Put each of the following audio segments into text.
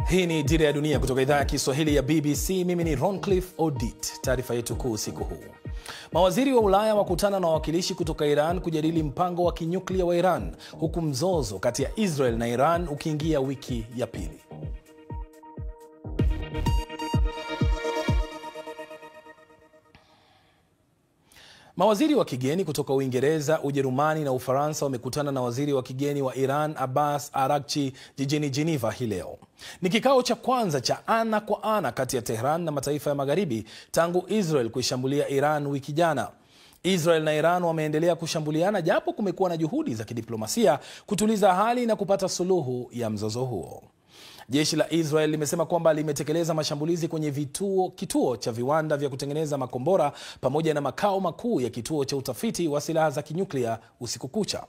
Hii ni Dira ya Dunia kutoka idhaa ya Kiswahili ya BBC. Mimi ni Roncliffe Odit. Taarifa yetu kuu usiku huu. Mawaziri wa Ulaya wakutana na wawakilishi kutoka Iran kujadili mpango wa kinyuklia wa Iran, huku mzozo kati ya Israel na Iran ukiingia wiki ya pili. Mawaziri wa kigeni kutoka Uingereza, Ujerumani na Ufaransa wamekutana na waziri wa kigeni wa Iran Abbas Araghchi jijini Geneva hii leo. Ni kikao cha kwanza cha ana kwa ana kati ya Tehran na mataifa ya Magharibi tangu Israel kuishambulia Iran wiki jana. Israel na Iran wameendelea kushambuliana japo kumekuwa na juhudi za kidiplomasia kutuliza hali na kupata suluhu ya mzozo huo. Jeshi la Israel limesema kwamba limetekeleza mashambulizi kwenye kituo cha viwanda vya kutengeneza makombora pamoja na makao makuu ya kituo cha utafiti wa silaha za kinyuklia usiku kucha.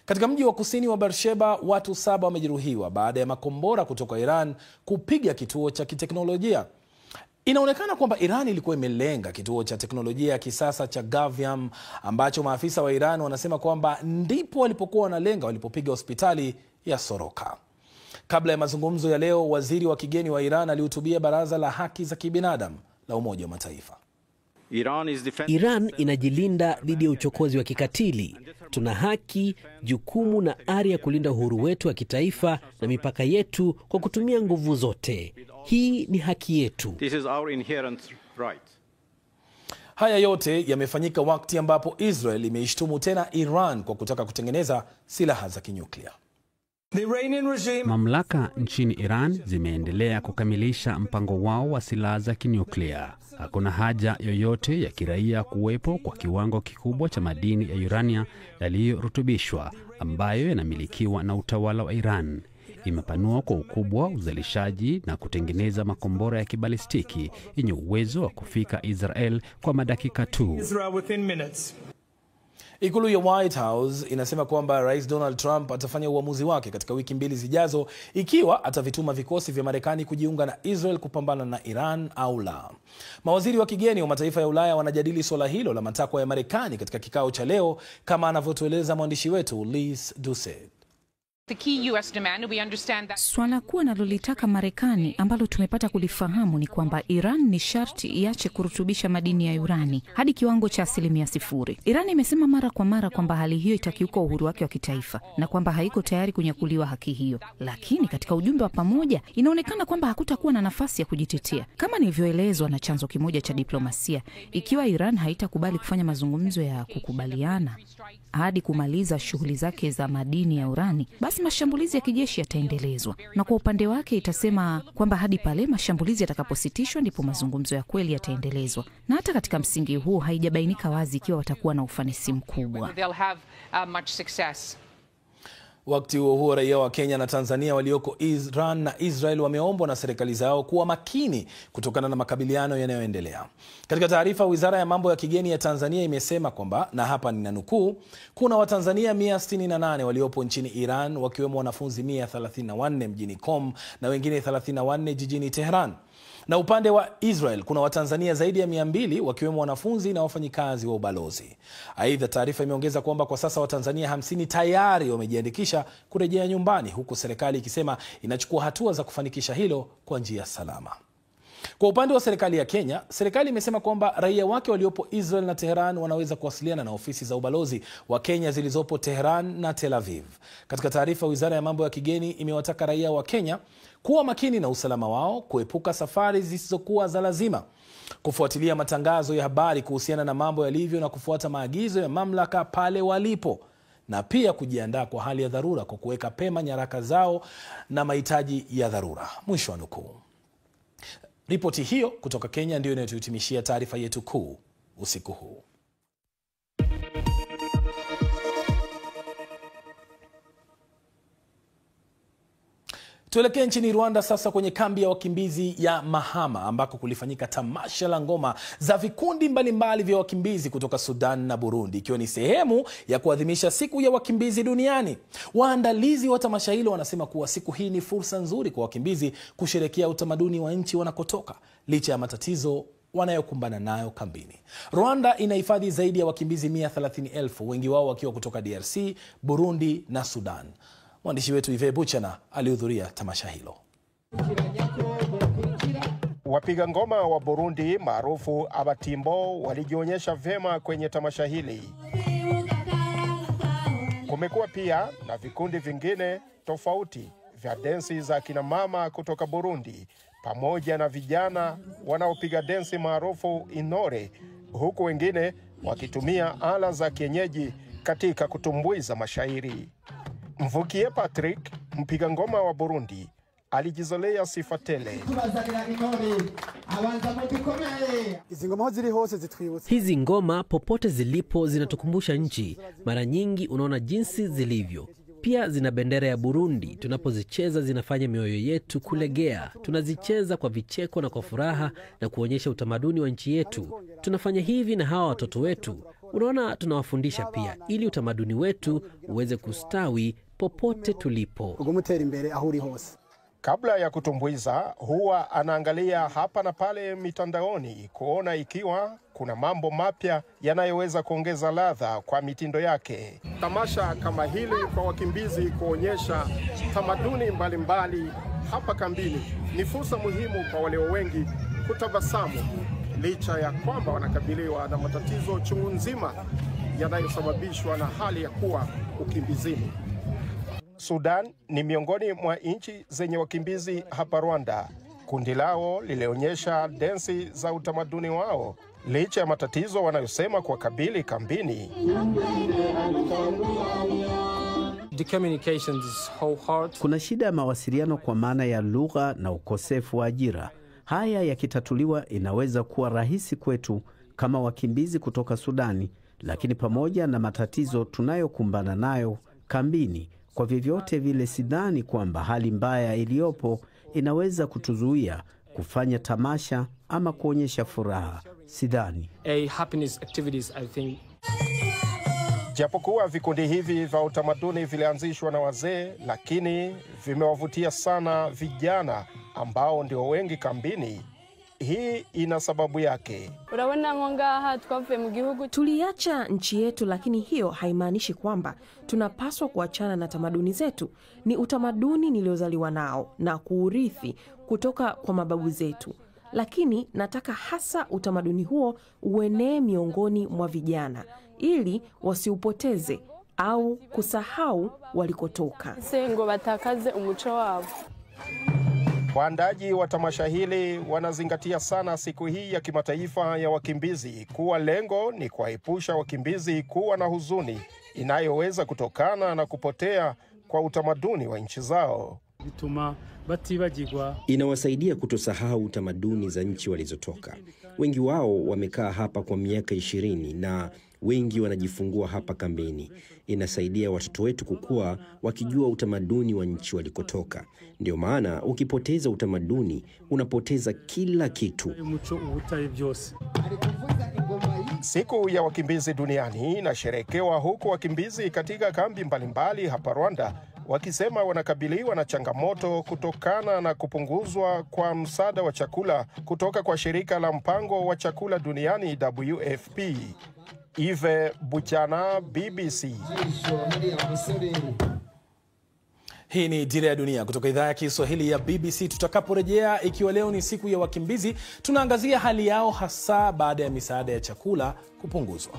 Katika mji wa kusini wa Beersheba, watu 7 wamejeruhiwa baada ya makombora kutoka Iran kupiga kituo cha kiteknolojia. Inaonekana kwamba Iran ilikuwa imelenga kituo cha teknolojia ya kisasa cha Gaviam ambacho maafisa wa Iran wanasema kwamba ndipo walipokuwa wanalenga walipopiga hospitali ya Soroka. Kabla ya mazungumzo ya leo, waziri wa kigeni wa Iran alihutubia Baraza la Haki za Kibinadamu la Umoja wa Mataifa. Iran inajilinda dhidi ya uchokozi wa kikatili. Tuna haki, jukumu na ari ya kulinda uhuru wetu wa kitaifa na mipaka yetu kwa kutumia nguvu zote. Hii ni haki yetu. Haya yote yamefanyika wakati ambapo Israel imeishtumu tena Iran kwa kutaka kutengeneza silaha za kinyuklia. Mamlaka nchini Iran zimeendelea kukamilisha mpango wao wa silaha za kinyuklia. Hakuna haja yoyote ya kiraia kuwepo kwa kiwango kikubwa cha madini ya urania yaliyorutubishwa ambayo yanamilikiwa na utawala wa Iran. Imepanua kwa ukubwa uzalishaji na kutengeneza makombora ya kibalistiki yenye uwezo wa kufika Israel kwa madakika tu. Ikulu ya White House inasema kwamba Rais Donald Trump atafanya uamuzi wake katika wiki 2 zijazo ikiwa atavituma vikosi vya Marekani kujiunga na Israel kupambana na Iran au la. Mawaziri wa kigeni wa mataifa ya Ulaya wanajadili swala hilo la matakwa ya Marekani katika kikao cha leo, kama anavyotueleza mwandishi wetu Liz Duset. Swala kuu analolitaka Marekani ambalo tumepata kulifahamu ni kwamba Iran ni sharti iache kurutubisha madini ya urani hadi kiwango cha 0%. Iran imesema mara kwa mara kwamba hali hiyo itakiuka uhuru wake wa kitaifa na kwamba haiko tayari kunyakuliwa haki hiyo. Lakini katika ujumbe wa pamoja inaonekana kwamba hakutakuwa na nafasi ya kujitetea. Kama nilivyoelezwa na chanzo kimoja cha diplomasia, ikiwa Iran haitakubali kufanya mazungumzo ya kukubaliana hadi kumaliza shughuli zake za madini ya urani, basi mashambulizi ya kijeshi yataendelezwa. Na kwa upande wake itasema kwamba hadi pale mashambulizi yatakapositishwa ndipo mazungumzo ya kweli yataendelezwa. Na hata katika msingi huu haijabainika wazi ikiwa watakuwa na ufanisi mkubwa. Wakati huo raia wa Kenya na Tanzania walioko Iran na Israel wameombwa na serikali zao kuwa makini kutokana na makabiliano yanayoendelea. Katika taarifa, Wizara ya Mambo ya Kigeni ya Tanzania imesema kwamba, na hapa ninanukuu, kuna Watanzania 168 waliopo nchini Iran, wakiwemo wanafunzi 134 mjini Qom na wengine 34 jijini Tehran. Na upande wa Israel kuna Watanzania zaidi ya 200 wakiwemo wanafunzi na wafanyikazi wa ubalozi. Aidha, taarifa imeongeza kwamba kwa sasa Watanzania 50 tayari wamejiandikisha kurejea nyumbani, huku serikali ikisema inachukua hatua za kufanikisha hilo kwa njia salama. Kwa upande wa serikali ya Kenya, serikali imesema kwamba raia wake waliopo Israel na Tehran wanaweza kuwasiliana na ofisi za ubalozi wa Kenya zilizopo Tehran na Tel Aviv. Katika taarifa, Wizara ya Mambo ya Kigeni imewataka raia wa Kenya kuwa makini na usalama wao, kuepuka safari zisizokuwa za lazima, kufuatilia matangazo ya habari kuhusiana na mambo yalivyo na kufuata maagizo ya mamlaka pale walipo, na pia kujiandaa kwa hali ya dharura kwa kuweka pema nyaraka zao na mahitaji ya dharura. Mwisho wa nukuu. Ripoti hiyo kutoka Kenya ndio inayotuhitimishia taarifa yetu kuu usiku huu. Tuelekee nchini Rwanda sasa, kwenye kambi ya wakimbizi ya Mahama ambako kulifanyika tamasha la ngoma za vikundi mbalimbali vya wakimbizi kutoka Sudan na Burundi, ikiwa ni sehemu ya kuadhimisha siku ya wakimbizi duniani. Waandalizi wa tamasha hilo wanasema kuwa siku hii ni fursa nzuri kwa wakimbizi kusherehekea utamaduni wa nchi wanakotoka licha ya matatizo wanayokumbana nayo kambini. Rwanda inahifadhi zaidi ya wakimbizi 130,000, wengi wao wakiwa kutoka DRC, Burundi na Sudan. Mwandishi wetu Yves Buchana alihudhuria tamasha hilo. Wapiga ngoma wa Burundi maarufu Abatimbo walijionyesha vyema kwenye tamasha hili. Kumekuwa pia na vikundi vingine tofauti vya densi za kina mama kutoka Burundi pamoja na vijana wanaopiga densi maarufu Intore, huku wengine wakitumia ala za kienyeji katika kutumbuiza mashairi. Mvukie Patrick, mpiga ngoma wa Burundi, alijizolea sifa tele. Hizi ngoma popote zilipo zinatukumbusha nchi. Mara nyingi unaona jinsi zilivyo. Pia zina bendera ya Burundi. Tunapozicheza zinafanya mioyo yetu kulegea. Tunazicheza kwa vicheko na kwa furaha na kuonyesha utamaduni wa nchi yetu. Tunafanya hivi na hawa watoto wetu. Unaona, tunawafundisha pia ili utamaduni wetu uweze kustawi popote tulipo. Kabla ya kutumbuiza, huwa anaangalia hapa na pale mitandaoni kuona ikiwa kuna mambo mapya yanayoweza kuongeza ladha kwa mitindo yake. Tamasha kama hili kwa wakimbizi kuonyesha tamaduni mbalimbali hapa kambini ni fursa muhimu kwa walio wengi kutabasamu, licha ya kwamba wanakabiliwa na matatizo chungu nzima yanayosababishwa na hali ya kuwa ukimbizini. Sudan ni miongoni mwa nchi zenye wakimbizi hapa Rwanda. Kundi lao lilionyesha densi za utamaduni wao licha ya matatizo wanayosema kwa kabili kambini. Kuna shida ya mawasiliano kwa maana ya lugha na ukosefu wa ajira. Haya yakitatuliwa, inaweza kuwa rahisi kwetu kama wakimbizi kutoka Sudani, lakini pamoja na matatizo tunayokumbana nayo kambini, kwa vyovyote vile sidhani kwamba hali mbaya iliyopo inaweza kutuzuia kufanya tamasha ama kuonyesha furaha. Sidhani. Japokuwa vikundi hivi vya utamaduni vilianzishwa na wazee, lakini vimewavutia sana vijana ambao ndio wengi kambini. Hii ina sababu yake. Tuliacha nchi yetu, lakini hiyo haimaanishi kwamba tunapaswa kuachana na tamaduni zetu. Ni utamaduni niliozaliwa nao na kuurithi kutoka kwa mababu zetu. Lakini nataka hasa utamaduni huo uenee miongoni mwa vijana ili wasiupoteze au kusahau walikotoka. Waandaji wa tamasha hili wanazingatia sana siku hii ya kimataifa ya wakimbizi, kuwa lengo ni kuwaepusha wakimbizi kuwa na huzuni inayoweza kutokana na kupotea kwa utamaduni wa nchi zao. Inawasaidia kutosahau utamaduni za nchi walizotoka. Wengi wao wamekaa hapa kwa miaka 20 na wengi wanajifungua hapa kambini. Inasaidia watoto wetu kukua wakijua utamaduni wa nchi walikotoka. Ndio maana ukipoteza utamaduni, unapoteza kila kitu. Siku ya wakimbizi duniani inasherekewa huku wakimbizi katika kambi mbalimbali hapa Rwanda wakisema wanakabiliwa na changamoto kutokana na kupunguzwa kwa msaada wa chakula kutoka kwa shirika la mpango wa chakula duniani WFP. Ive Buchana, BBC. Hii ni Dira ya Dunia kutoka idhaa ya Kiswahili ya BBC. Tutakaporejea, ikiwa leo ni siku ya wakimbizi, tunaangazia hali yao hasa baada ya misaada ya chakula kupunguzwa.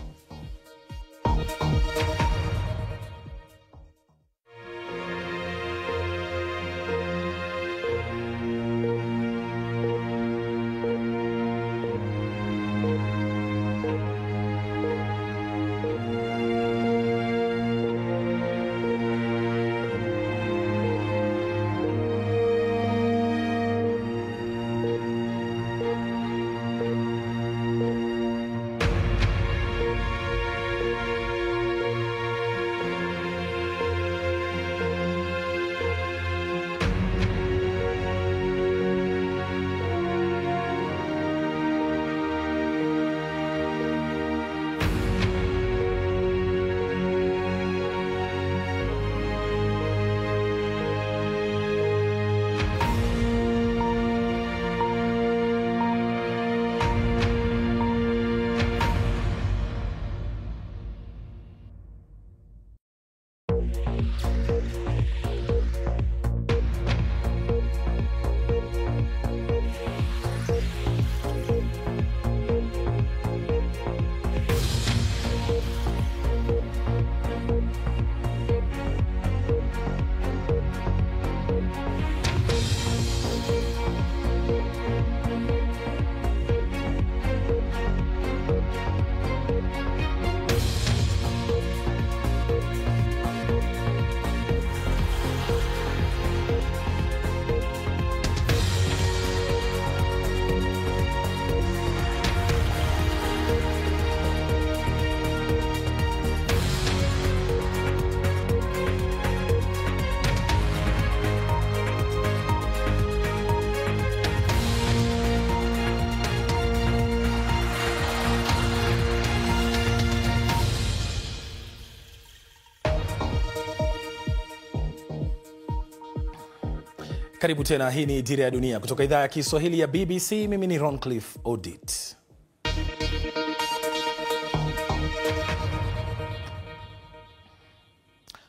Karibu tena, hii ni Dira ya Dunia kutoka idhaa ya Kiswahili ya BBC. Mimi ni Roncliffe Odit.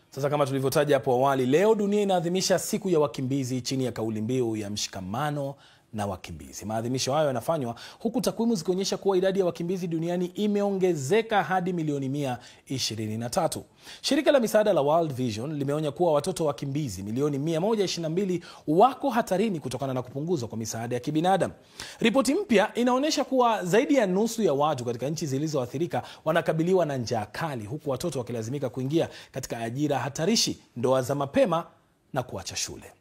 Sasa kama tulivyotaja hapo awali, leo dunia inaadhimisha siku ya wakimbizi chini ya kauli mbiu ya mshikamano na wakimbizi. Maadhimisho hayo yanafanywa huku takwimu zikionyesha kuwa idadi ya wakimbizi duniani imeongezeka hadi milioni 123. Shirika la misaada la World Vision limeonya kuwa watoto wakimbizi milioni 122 wako hatarini kutokana na kupunguzwa kwa misaada ya kibinadamu. Ripoti mpya inaonyesha kuwa zaidi ya nusu ya watu katika nchi zilizoathirika wanakabiliwa na njaa kali, huku watoto wakilazimika kuingia katika ajira hatarishi, ndoa za mapema na kuacha shule.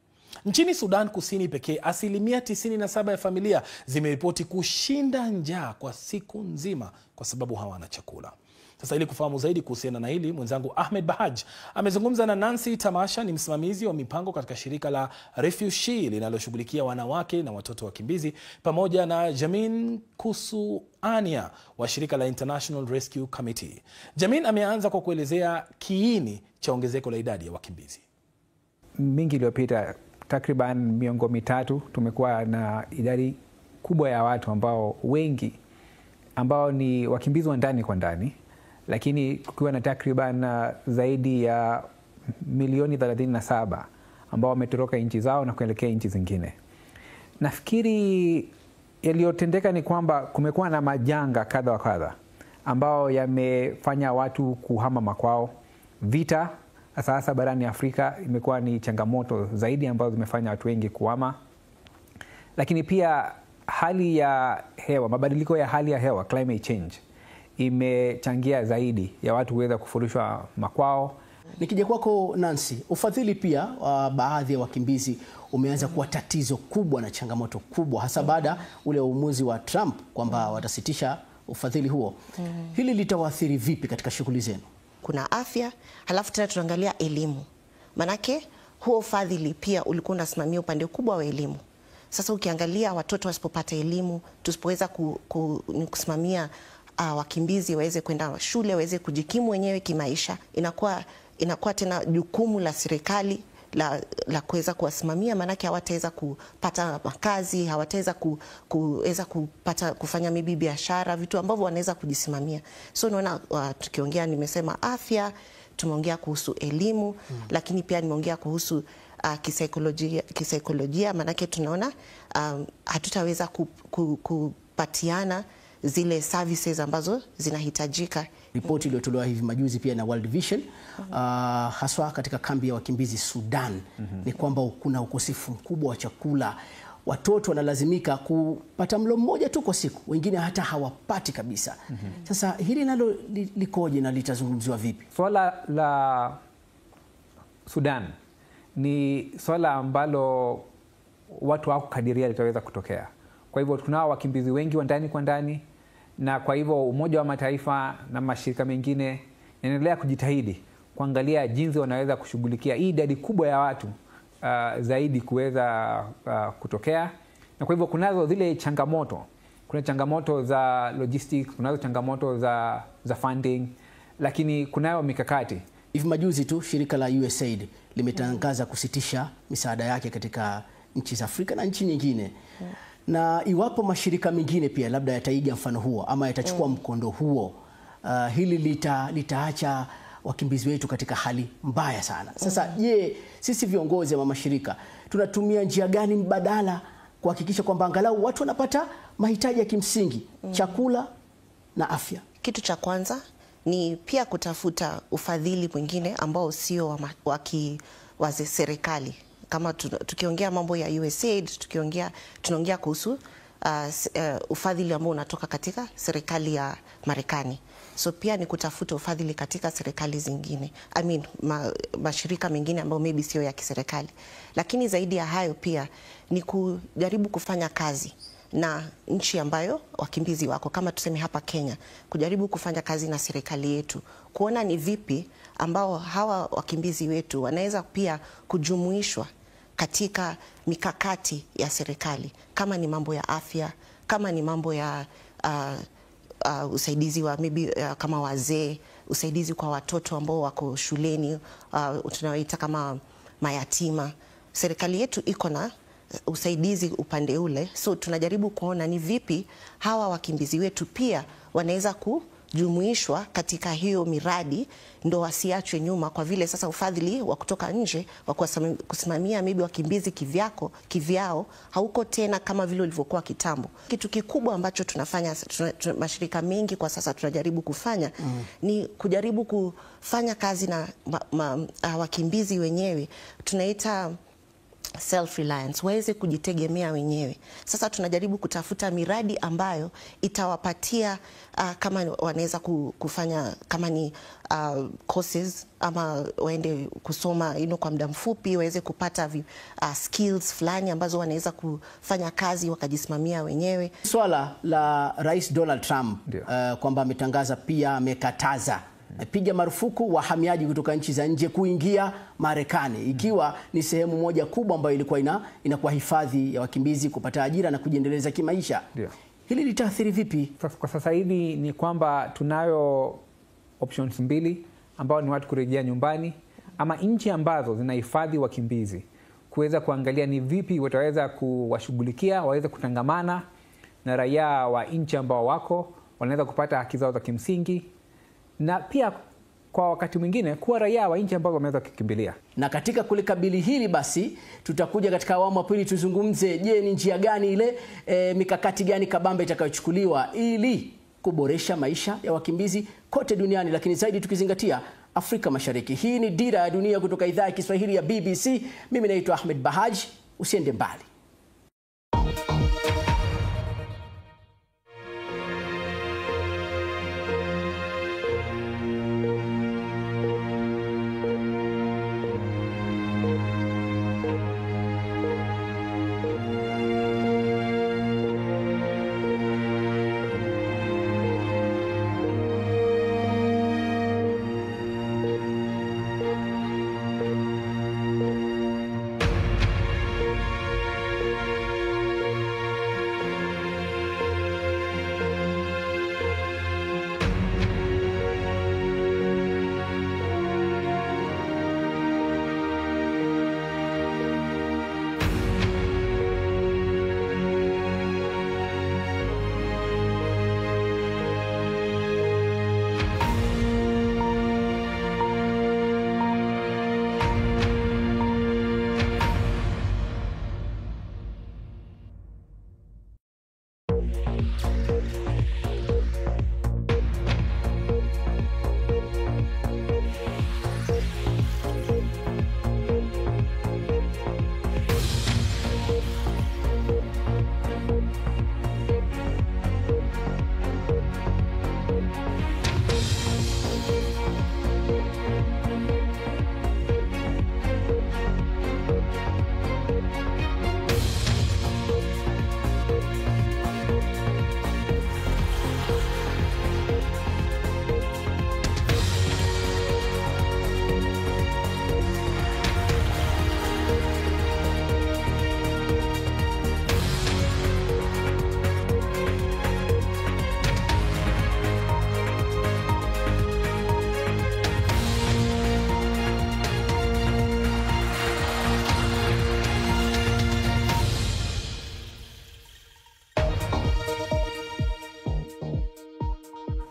Nchini Sudan Kusini pekee, asilimia 97 ya familia zimeripoti kushinda njaa kwa siku nzima kwa sababu hawana chakula. Sasa ili kufahamu zaidi kuhusiana na hili, mwenzangu Ahmed Bahaj amezungumza na Nancy Tamasha, ni msimamizi wa mipango katika shirika la Refugee linaloshughulikia wanawake na watoto wakimbizi, pamoja na Jamin Kusuania wa shirika la International Rescue Committee. Jamin ameanza kwa kuelezea kiini cha ongezeko la idadi ya wakimbizi. Mingi iliyopita, takriban miongo mitatu, tumekuwa na idadi kubwa ya watu ambao wengi ambao ni wakimbizi wa ndani kwa ndani, lakini kukiwa na takriban zaidi ya milioni 37 ambao wametoroka nchi zao na kuelekea nchi zingine. Nafikiri yaliyotendeka ni kwamba kumekuwa na majanga kadha wa kadha ambao yamefanya watu kuhama makwao. Vita sasa barani Afrika imekuwa ni changamoto zaidi ambazo zimefanya watu wengi kuhama. Lakini pia hali ya hewa, mabadiliko ya hali ya hewa, climate change, imechangia zaidi ya watu kuweza kufurushwa makwao. Nikija kwako Nancy, ufadhili pia baadhi ya wakimbizi umeanza kuwa tatizo kubwa na changamoto kubwa, hasa baada ule uamuzi wa Trump kwamba watasitisha ufadhili huo. Hili litawaathiri vipi katika shughuli zenu? Kuna afya, halafu tena tunaangalia elimu. Manake huo ufadhili pia ulikuwa unasimamia upande kubwa wa elimu. Sasa ukiangalia watoto wasipopata elimu, tusipoweza kusimamia wakimbizi waweze kwenda shule, waweze kujikimu wenyewe kimaisha, inakuwa tena jukumu la serikali la kuweza kuwasimamia, manake hawataweza kupata makazi, hawataweza kufanya maybe biashara, vitu ambavyo wanaweza kujisimamia. So naona tukiongea, nimesema afya, tumeongea kuhusu elimu, lakini pia nimeongea kuhusu kisaikolojia, manake tunaona hatutaweza kupatiana zile services ambazo zinahitajika. Ripoti iliyotolewa hivi majuzi pia na World Vision haswa katika kambi ya wakimbizi Sudan ni kwamba kuna ukosefu mkubwa wa chakula. Watoto wanalazimika kupata mlo mmoja tu kwa siku, wengine hata hawapati kabisa. Sasa hili nalo likoje na litazungumziwa vipi? Swala la Sudan ni swala ambalo watu hawakukadiria litaweza kutokea. Kwa hivyo tunao wakimbizi wengi wa ndani kwa ndani, na kwa hivyo Umoja wa Mataifa na mashirika mengine yanaendelea kujitahidi kuangalia jinsi wanaweza kushughulikia hii idadi kubwa ya watu zaidi kuweza kutokea. Na kwa hivyo kunazo zile changamoto, kuna changamoto za logistics, kunazo changamoto za funding, lakini kunayo mikakati. Hivi majuzi tu shirika la USAID limetangaza kusitisha misaada yake katika nchi za Afrika na nchi nyingine. Na iwapo mashirika mengine pia labda yataiga mfano huo ama yatachukua mkondo huo, hili litaacha wakimbizi wetu katika hali mbaya sana. Sasa je, sisi viongozi wa mashirika tunatumia njia gani mbadala kuhakikisha kwamba angalau watu wanapata mahitaji ya kimsingi, chakula na afya? Kitu cha kwanza ni pia kutafuta ufadhili mwingine ambao sio wa serikali. Kama tukiongea mambo ya USAID, tunaongea kuhusu ufadhili ambao unatoka katika serikali ya Marekani. So pia ni kutafuta ufadhili katika serikali zingine, mashirika mengine ambayo maybe sio ya kiserikali. Lakini zaidi ya hayo pia ni kujaribu kufanya kazi na nchi ambayo wakimbizi wako, kama tuseme hapa Kenya, kujaribu kufanya kazi na serikali yetu, kuona ni vipi ambao hawa wakimbizi wetu wanaweza pia kujumuishwa katika mikakati ya serikali, kama ni mambo ya afya, kama ni mambo ya usaidizi wa maybe kama wazee, usaidizi kwa watoto ambao wako shuleni, tunawaita kama mayatima. serikali yetu iko na usaidizi upande ule, so tunajaribu kuona ni vipi hawa wakimbizi wetu pia wanaweza kujumuishwa katika hiyo miradi, ndo wasiachwe nyuma, kwa vile sasa ufadhili wa kutoka nje wa kusimamia maybe wakimbizi kivyao hauko tena kama vile ulivyokuwa kitambo. Kitu kikubwa ambacho tunafanya mashirika mengi kwa sasa tunajaribu kufanya ni kujaribu kufanya kazi na wakimbizi wenyewe, tunaita self-reliance, waweze kujitegemea wenyewe. Sasa tunajaribu kutafuta miradi ambayo itawapatia kama wanaweza kufanya kama ni courses ama waende kusoma kwa muda mfupi, waweze kupata skills fulani ambazo wanaweza kufanya kazi wakajisimamia wenyewe. Swala la Rais Donald Trump kwamba ametangaza pia amekataza piga marufuku wahamiaji kutoka nchi za nje kuingia Marekani, ikiwa ni sehemu moja kubwa ambayo ilikuwa inakuwa hifadhi ya wakimbizi kupata ajira na kujiendeleza kimaisha. Hili litaathiri vipi? Kwa sasa hivi ni kwamba tunayo options mbili, ambao ni watu kurejea nyumbani ama nchi ambazo zinahifadhi wakimbizi, kuweza kuangalia ni vipi wataweza kuwashughulikia, waweze kutangamana na raia wa nchi ambao wako wanaweza kupata haki zao za kimsingi, na pia kwa wakati mwingine kuwa raia wa nchi ambazo wameweza kukimbilia. Na katika kulikabili hili basi tutakuja katika awamu ya pili tuzungumze, je, ni njia gani ile mikakati gani kabambe itakayochukuliwa ili kuboresha maisha ya wakimbizi kote duniani, lakini zaidi tukizingatia Afrika Mashariki. Hii ni Dira ya Dunia kutoka idhaa ya Kiswahili ya BBC. Mimi naitwa Ahmed Bahaj, usiende mbali.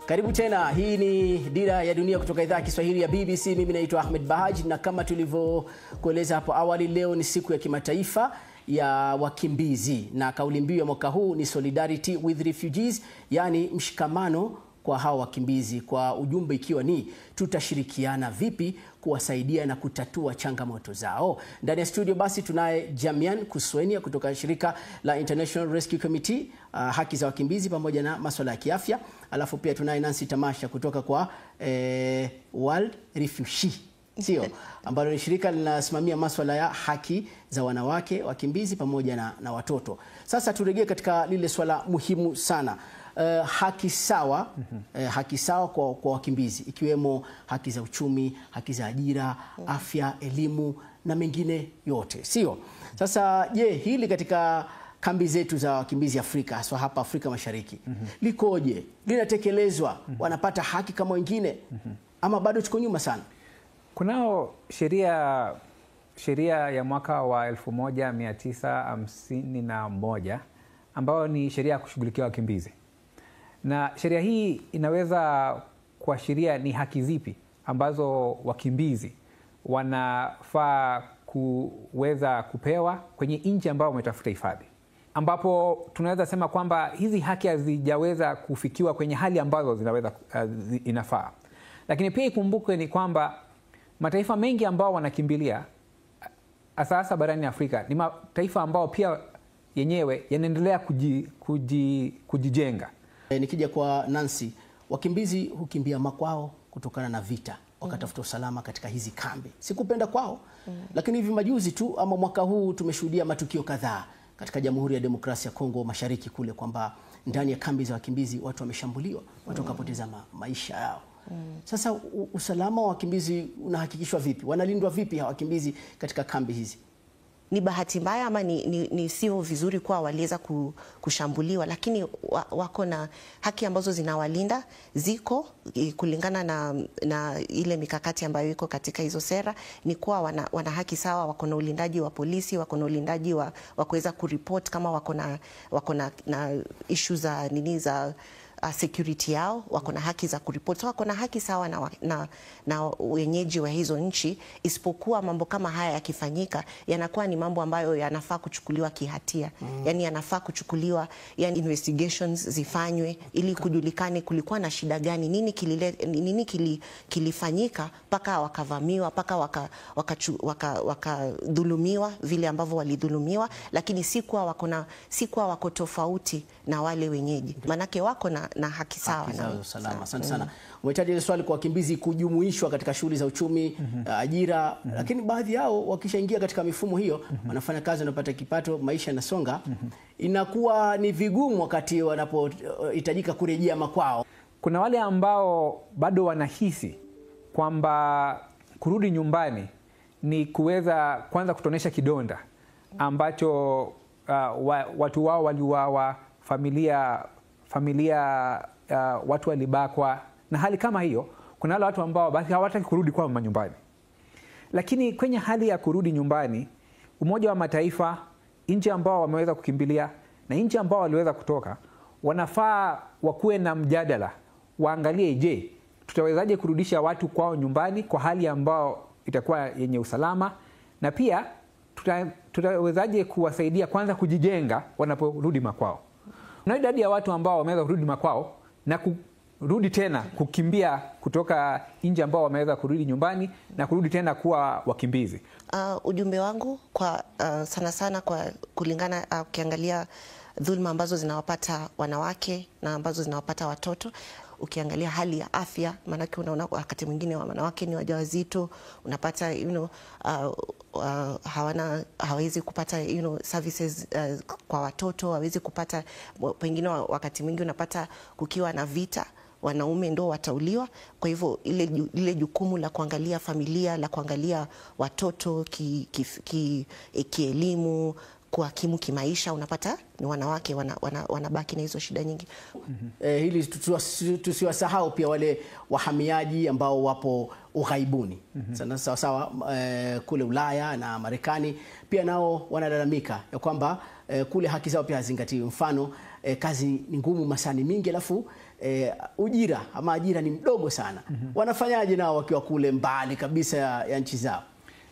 Karibu tena, hii ni Dira ya Dunia kutoka idhaa ya Kiswahili ya BBC. Mimi naitwa Ahmed Bahaj, na kama tulivyokueleza hapo awali, leo ni siku ya kimataifa ya wakimbizi, na kauli mbiu ya mwaka huu ni Solidarity with Refugees, yani mshikamano kwa hao wakimbizi, kwa ujumbe ikiwa ni tutashirikiana vipi kuwasaidia na kutatua changamoto zao. Ndani ya studio basi tunaye Jamian Kuswenia kutoka shirika la International Rescue Committee, haki za wakimbizi pamoja na masuala ya kiafya. Alafu pia tunaye Nancy Tamasha kutoka kwa World Refugee, sio, ambalo ni shirika linasimamia masuala ya haki za wanawake, wakimbizi pamoja na watoto. Sasa turejee katika lile swala muhimu sana. Haki sawa, haki sawa kwa wakimbizi, ikiwemo haki za uchumi, haki za ajira, afya, elimu na mengine yote, sio? Sasa je, hili katika kambi zetu za wakimbizi Afrika, hasa hapa Afrika Mashariki, likoje? Linatekelezwa? Wanapata haki kama wengine? Ama bado tuko nyuma sana? Kunao sheria sheria ya mwaka wa 1951 ambayo ni sheria ya kushughulikia wakimbizi, na sheria hii inaweza kuashiria ni haki zipi ambazo wakimbizi wanafaa kuweza kupewa kwenye nchi ambao wametafuta hifadhi, ambapo tunaweza sema kwamba hizi haki hazijaweza kufikiwa kwenye hali ambazo zinaweza inafaa. Lakini pia ikumbuke ni kwamba mataifa mengi ambao wanakimbilia hasa barani Afrika ni mataifa ambao pia yenyewe yanaendelea kujijenga. Nikija kwa Nancy, wakimbizi hukimbia makwao kutokana na vita, wakatafuta usalama katika hizi kambi. Sikupenda kwao, lakini hivi majuzi tu ama mwaka huu tumeshuhudia matukio kadhaa katika Jamhuri ya Demokrasia ya Kongo Mashariki kule, kwamba ndani ya kambi za wakimbizi watu wameshambuliwa, watu wakapoteza maisha yao. Sasa usalama wa wakimbizi unahakikishwa vipi? Wanalindwa vipi hawa wakimbizi katika kambi hizi? Ni bahati mbaya ama ni sio vizuri kwa waliweza kushambuliwa, lakini wako na haki ambazo zinawalinda, ziko kulingana na ile mikakati ambayo iko katika hizo sera. Ni kuwa wana haki sawa, wako na ulindaji wa polisi, wako na ulindaji wa kuweza kuripoti kama wako na issue za nini za security yao, wako na haki za kuripoti, so wako na haki sawa na wenyeji wa hizo nchi, isipokuwa mambo kama haya yakifanyika yanakuwa ni mambo ambayo yanafaa kuchukuliwa kihatia. Yani yanafaa kuchukuliwa, yani investigations zifanywe ili kujulikane kulikuwa na shida gani, nini kilifanyika mpaka wakavamiwa, mpaka wakadhulumiwa vile ambavyo walidhulumiwa, lakini si kuwa wako tofauti na wale wenyeji, manake wako na haki sawa na usalama. Asante sana. Umetaja ile swali kwa wakimbizi kujumuishwa katika shughuli za uchumi, ajira, lakini baadhi yao wakishaingia katika mifumo hiyo, wanafanya kazi, wanapata kipato, maisha yanasonga, inakuwa ni vigumu wakati wanapohitajika kurejea makwao. Kuna wale ambao bado wanahisi kwamba kurudi nyumbani ni kuweza kwanza kutonesha kidonda ambacho watu wao waliuawa, familia watu walibakwa na hali kama hiyo. Kuna wale watu ambao basi hawataki kurudi kwa manyumbani. Lakini kwenye hali ya kurudi nyumbani, Umoja wa Mataifa, nchi ambao wameweza kukimbilia na nchi ambao waliweza kutoka, wanafaa wakuwe na mjadala, waangalie je, tutawezaje kurudisha watu kwao nyumbani kwa hali ambao itakuwa yenye usalama, na pia tutawezaje kuwasaidia kwanza kujijenga wanaporudi makwao. Na idadi ya watu ambao wameweza kurudi makwao na kurudi tena kukimbia kutoka nje ambao wameweza kurudi nyumbani na kurudi tena kuwa wakimbizi. Ujumbe wangu kwa sana sana kwa kulingana ukiangalia dhulma ambazo zinawapata wanawake na ambazo zinawapata watoto, ukiangalia hali ya afya, maanake unaona wakati mwingine wanawake ni wajawazito, unapata hawezi kupata services kwa watoto, hawezi kupata, pengine wakati mwingi unapata kukiwa na vita wanaume ndo watauliwa. Kwa hivyo ile jukumu la kuangalia familia, la kuangalia watoto kielimu, kuhakimu kimaisha, unapata ni wanawake wanabaki na hizo shida nyingi. Hili tusiwasahau pia wale wahamiaji ambao wapo ughaibuni. Sana sawa kule Ulaya na Marekani pia nao wanalalamika ya kwamba kule haki zao pia hazingatiwi. Mfano kazi ni ngumu, masaa ni mingi, alafu ujira ama ajira ni mdogo sana. Wanafanyaje nao wakiwa kule mbali kabisa ya nchi zao?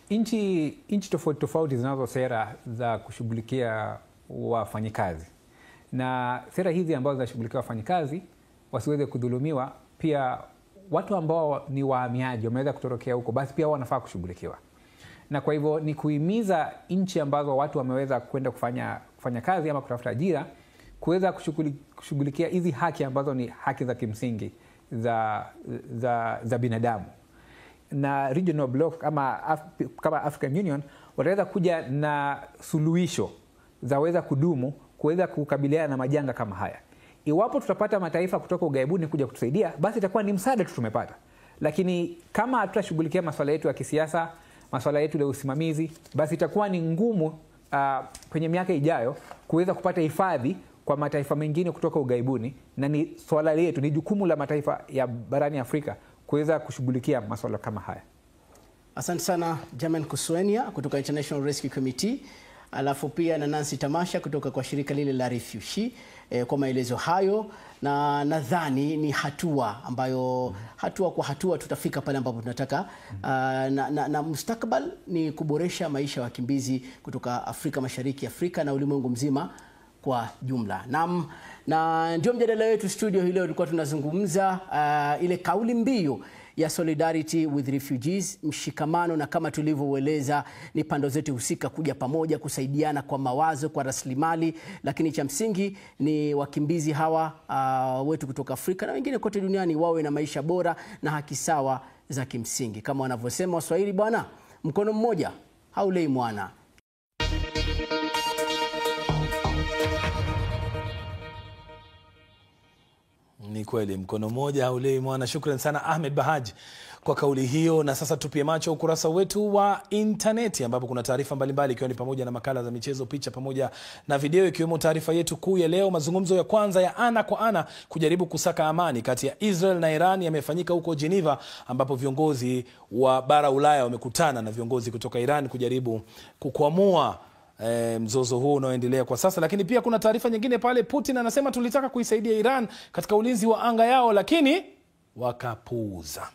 Nchi tofauti zinazo sera za kushughulikia wafanyikazi, na sera hizi ambazo zinashughulikia wafanyikazi wasiweze kudhulumiwa, pia watu ambao ni wahamiaji wameweza kutorokea huko, basi pia wanafaa kushughulikiwa. Na kwa hivyo ni kuhimiza nchi ambazo watu wameweza kwenda kufanya kazi ama kutafuta ajira kuweza kushughulikia hizi haki ambazo ni haki za kimsingi za binadamu. Na regional bloc kama African Union wataweza kuja na suluhisho zaweza kudumu kuweza kukabiliana na majanga kama haya. Iwapo tutapata mataifa kutoka ughaibuni kuja kutusaidia, basi itakuwa ni msaada tu tumepata. Lakini kama hatutashughulikia masuala yetu ya kisiasa, masuala yetu ya usimamizi, basi itakuwa ni ngumu kwenye miaka ijayo kuweza kupata hifadhi kwa mataifa mengine kutoka ughaibuni, na ni swala letu, ni jukumu la mataifa ya barani Afrika kuweza kushughulikia masuala kama haya. Asante sana German Kuswenia kutoka International Rescue Committee, alafu pia na Nancy Tamasha kutoka kwa shirika lile la Refugee kwa maelezo hayo, na nadhani ni hatua ambayo hatua kwa hatua tutafika pale ambapo tunataka, na mustakabali ni kuboresha maisha ya wakimbizi kutoka Afrika Mashariki, Afrika na ulimwengu mzima kwa jumla. Na ndio mjadala wetu studio hii leo. Tulikuwa tunazungumza ile kauli mbiu ya Solidarity with Refugees, mshikamano, na kama tulivyoeleza ni pande zote husika kuja pamoja kusaidiana kwa mawazo, kwa rasilimali, lakini cha msingi ni wakimbizi hawa wetu kutoka Afrika na wengine kote duniani wawe na maisha bora na haki sawa za kimsingi. Kama wanavyosema Waswahili bwana, mkono mmoja haulei mwana. Ni kweli, mkono mmoja haulei mwana. Shukrani sana Ahmed Bahaj kwa kauli hiyo. Na sasa tupie macho ukurasa wetu wa interneti ambapo kuna taarifa mbalimbali ikiwa ni pamoja na makala za michezo, picha pamoja na video, ikiwemo taarifa yetu kuu ya leo. Mazungumzo ya kwanza ya ana kwa ana kujaribu kusaka amani kati ya Israel na Iran yamefanyika huko Geneva, ambapo viongozi wa bara Ulaya wamekutana na viongozi kutoka Iran kujaribu kukwamua mzozo huu unaoendelea kwa sasa. Lakini pia kuna taarifa nyingine pale, Putin anasema tulitaka kuisaidia Iran katika ulinzi wa anga yao lakini wakapuuza.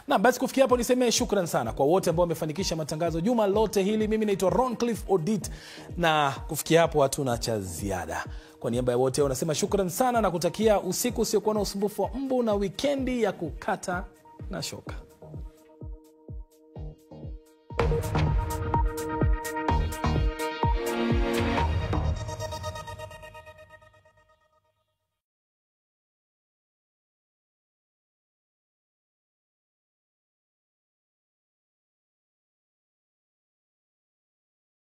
Na basi kufikia hapo niseme shukrani sana kwa wote ambao wamefanikisha matangazo juma lote hili. Mimi naitwa Roncliffe Odit, na kufikia hapo hatuna cha ziada. Kwa niaba ya wote wanasema shukrani sana na kutakia usiku usiokuwa na usumbufu wa mbu na wikendi ya kukata na shoka.